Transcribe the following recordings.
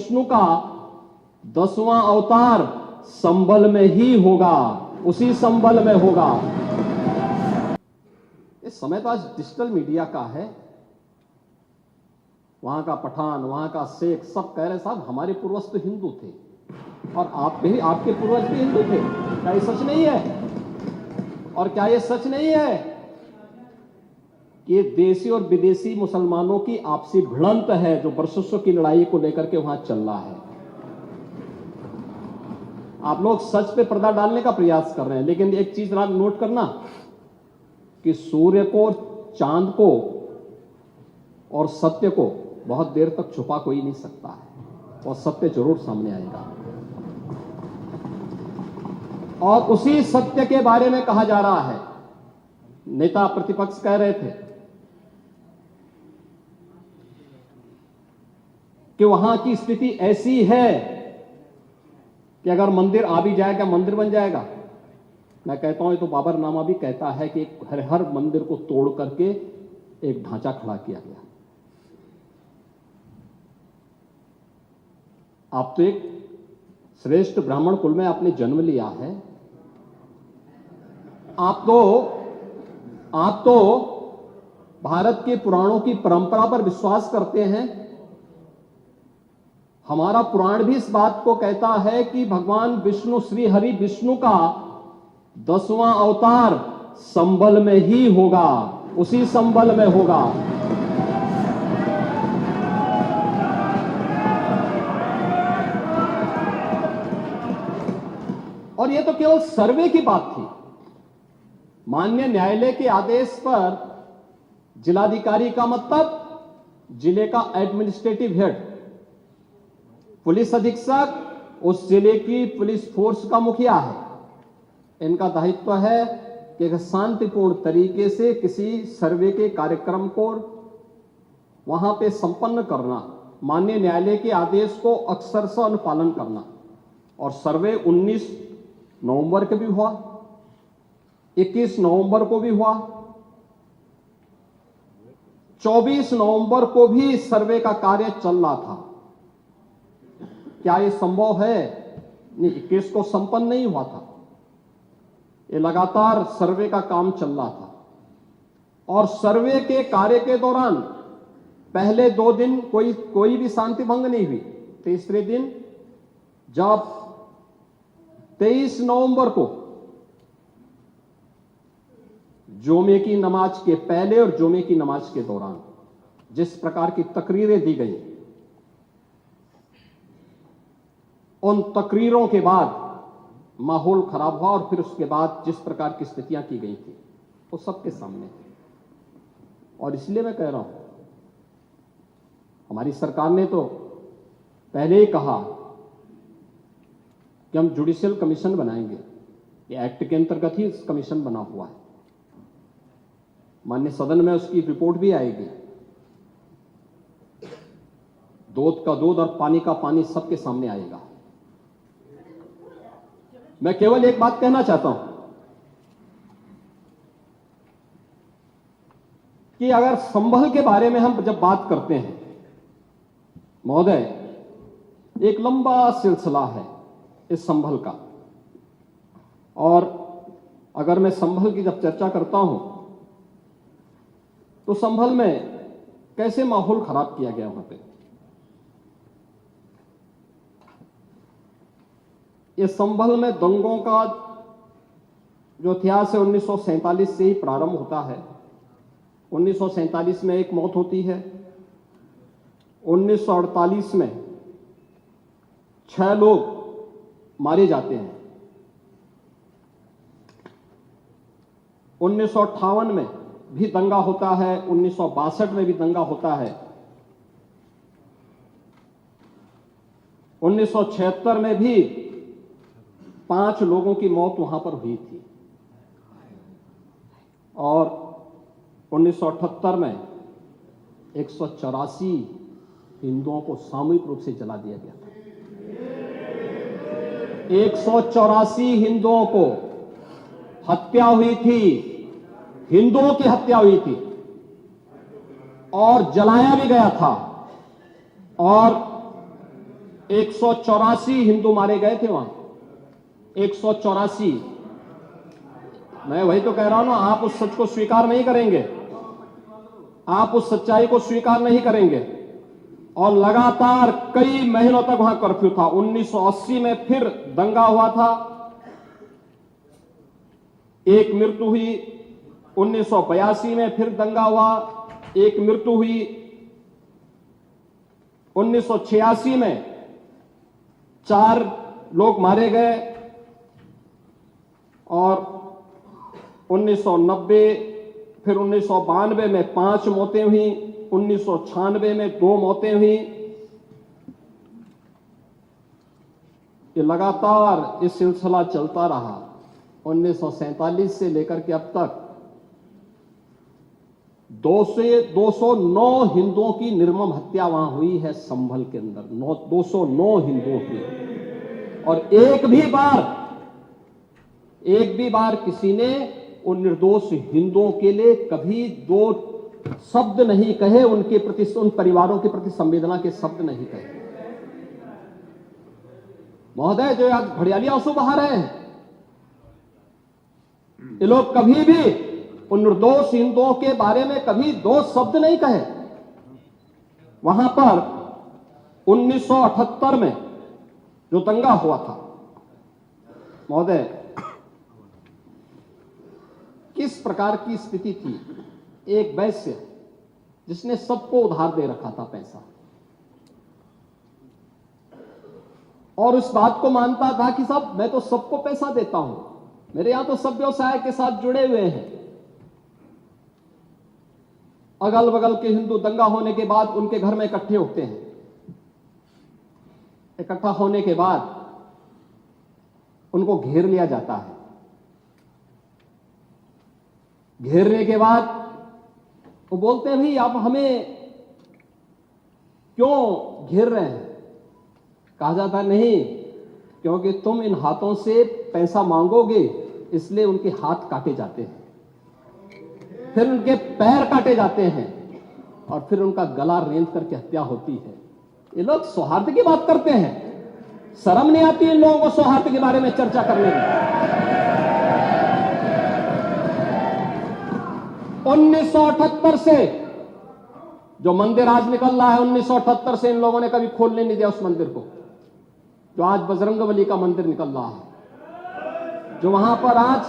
विष्णु का 10वां अवतार संबल में ही होगा, उसी संबल में होगा। इस समय तो आज डिजिटल मीडिया का है। वहां का पठान, वहां का शेख सब कह रहे साहब हमारे पूर्वज तो हिंदू थे और आप भी, आपके पूर्वज भी हिंदू थे। क्या ये सच नहीं है? और क्या ये सच नहीं है कि देशी और विदेशी मुसलमानों की आपसी भिड़ंत है जो वर्षों की लड़ाई को लेकर के वहां चल रहा है? आप लोग सच पे पर्दा डालने का प्रयास कर रहे हैं, लेकिन एक चीज नोट करना कि सूर्य को, चांद को और सत्य को बहुत देर तक छुपा कोई नहीं सकता है, और सत्य जरूर सामने आएगा। और उसी सत्य के बारे में कहा जा रहा है। नेता प्रतिपक्ष कह रहे थे कि वहां की स्थिति ऐसी है कि अगर मंदिर आ भी जाएगा, मंदिर बन जाएगा। मैं कहता हूं, ये तो बाबरनामा भी कहता है कि हर मंदिर को तोड़ करके एक ढांचा खड़ा किया गया। आप तो एक श्रेष्ठ ब्राह्मण कुल में आपने जन्म लिया है। आप तो भारत के पुराणों की परंपरा पर विश्वास करते हैं। हमारा पुराण भी इस बात को कहता है कि भगवान विष्णु, श्री हरि विष्णु का 10वां अवतार संबल में ही होगा, उसी संबल में होगा। और यह तो केवल सर्वे की बात थी। माननीय न्यायालय के आदेश पर जिलाधिकारी का मतलब जिले का एडमिनिस्ट्रेटिव हेड, पुलिस अधीक्षक उस जिले की पुलिस फोर्स का मुखिया है। इनका दायित्व है कि एक शांतिपूर्ण तरीके से किसी सर्वे के कार्यक्रम को वहां पे संपन्न करना, माननीय न्यायालय के आदेश को अक्षरशः अनुपालन करना। और सर्वे 19 नवंबर को भी हुआ, 21 नवंबर को भी हुआ, 24 नवंबर को भी सर्वे का कार्य चल रहा था। क्या यह संभव है? नहीं, 21 को संपन्न नहीं हुआ था। ये लगातार सर्वे का काम चल रहा था। और सर्वे के कार्य के दौरान पहले 2 दिन कोई भी शांति भंग नहीं हुई। तीसरे दिन जब 23 नवंबर को जुमे की नमाज के पहले और जुमे की नमाज के दौरान जिस प्रकार की तकरीरें दी गई, उन तकरीरों के बाद माहौल खराब हुआ और फिर उसके बाद जिस प्रकार की स्थितियां की गई थी वो सबके सामने थी। और इसलिए मैं कह रहा हूं, हमारी सरकार ने तो पहले ही कहा कि हम जुडिशियल कमीशन बनाएंगे। ये एक्ट के अंतर्गत ही इस कमीशन बना हुआ है। माननीय सदन में उसकी रिपोर्ट भी आएगी। दूध का दूध और पानी का पानी सबके सामने आएगा। मैं केवल एक बात कहना चाहता हूं कि अगर संभल के बारे में हम जब बात करते हैं महोदय, एक लंबा सिलसिला है इस संभल का। और अगर मैं संभल की जब चर्चा करता हूं तो संभल में कैसे माहौल खराब किया गया वहां पे। ये संभल में दंगों का जो इतिहास है 1947 से ही प्रारंभ होता है। 1947 में एक मौत होती है। 1948 में 6 लोग मारे जाते हैं। 1958 में भी दंगा होता है, 1962 में भी दंगा होता है, 1976 में भी 5 लोगों की मौत वहां पर हुई थी। और 1978 में 184 हिंदुओं को सामूहिक रूप से जला दिया गया था। 184 हिंदुओं को हत्या हुई थी, हिंदुओं की हत्या हुई थी और जलाया भी गया था। और 184 हिंदू मारे गए थे वहां, 184। मैं वही तो कह रहा हूं ना, आप उस सच को स्वीकार नहीं करेंगे, आप उस सच्चाई को स्वीकार नहीं करेंगे। और लगातार कई महीनों तक वहां कर्फ्यू था। 1980 में फिर दंगा हुआ था, एक मृत्यु हुई। 1982 में फिर दंगा हुआ, एक मृत्यु हुई। 1986 में 4 लोग मारे गए और 1990 फिर 1992 में 5 मौतें हुई, 1996 में 2 मौतें हुई। ये लगातार इस सिलसिला चलता रहा 1947 से लेकर के अब तक। 209 हिंदुओं की निर्मम हत्या वहां हुई है संभल के अंदर, 209 हिंदुओं की। और एक भी बार किसी ने उन निर्दोष हिंदुओं के लिए कभी 2 शब्द नहीं कहे, उनके प्रति, उन परिवारों के प्रति संवेदना के शब्द नहीं कहे। महोदय, जो आज घड़ियाली आंसू बहा रहे हैं, ये लोग कभी भी उन निर्दोष हिंदुओं के बारे में कभी 2 शब्द नहीं कहे। वहां पर 1978 में जो दंगा हुआ था, महोदय, किस प्रकार की स्थिति थी। एक वैश्य जिसने सबको उधार दे रखा था पैसा, और उस बात को मानता था कि साहब मैं तो सबको पैसा देता हूं, मेरे यहां तो सब व्यवसाय के साथ जुड़े हुए हैं। अगल बगल के हिंदू दंगा होने के बाद उनके घर में इकट्ठे होते हैं। इकट्ठा होने के बाद उनको घेर लिया जाता है। घेरने के बाद वो बोलते हैं, भाई आप हमें क्यों घेर रहे हैं? कहा जाता नहीं, क्योंकि तुम इन हाथों से पैसा मांगोगे, इसलिए उनके हाथ काटे जाते हैं, फिर उनके पैर काटे जाते हैं, और फिर उनका गला रेंध करके हत्या होती है। ये लोग सौहार्द की बात करते हैं, शर्म नहीं आती इन लोगों को सौहार्द के बारे में चर्चा करने में। 1978 से जो मंदिर आज निकल रहा है, 1978 से इन लोगों ने कभी खोलने नहीं दिया उस मंदिर को, जो आज बजरंगबली का मंदिर निकल रहा है। जो वहां पर आज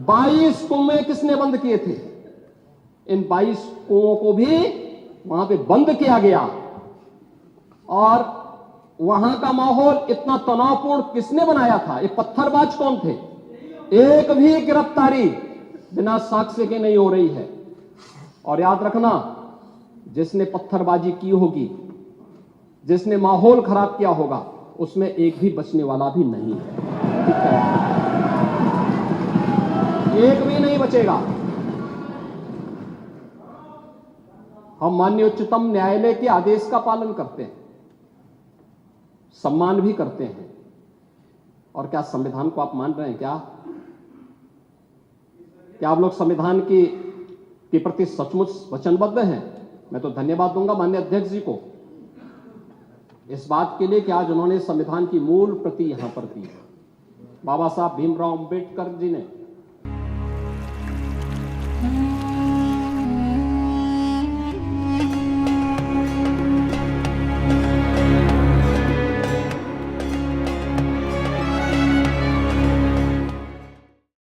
22 कुएं किसने बंद किए थे? इन 22 कुओं को भी वहां पे बंद किया गया। और वहां का माहौल इतना तनावपूर्ण किसने बनाया था? ये पत्थरबाज कौन थे? एक भी गिरफ्तारी बिना साक्ष्य के नहीं हो रही है। और याद रखना, जिसने पत्थरबाजी की होगी, जिसने माहौल खराब किया होगा, उसमें एक भी बचने वाला भी नहीं है। एक भी नहीं बचेगा। हम माननीय उच्चतम न्यायालय के आदेश का पालन करते हैं, सम्मान भी करते हैं। और क्या संविधान को आप मान रहे हैं? क्या आप लोग संविधान के प्रति सचमुच वचनबद्ध हैं? मैं तो धन्यवाद दूंगा माननीय अध्यक्ष जी को इस बात के लिए कि आज उन्होंने संविधान की मूल प्रति यहां पर दी। बाबा साहब भीमराव अंबेडकर जी ने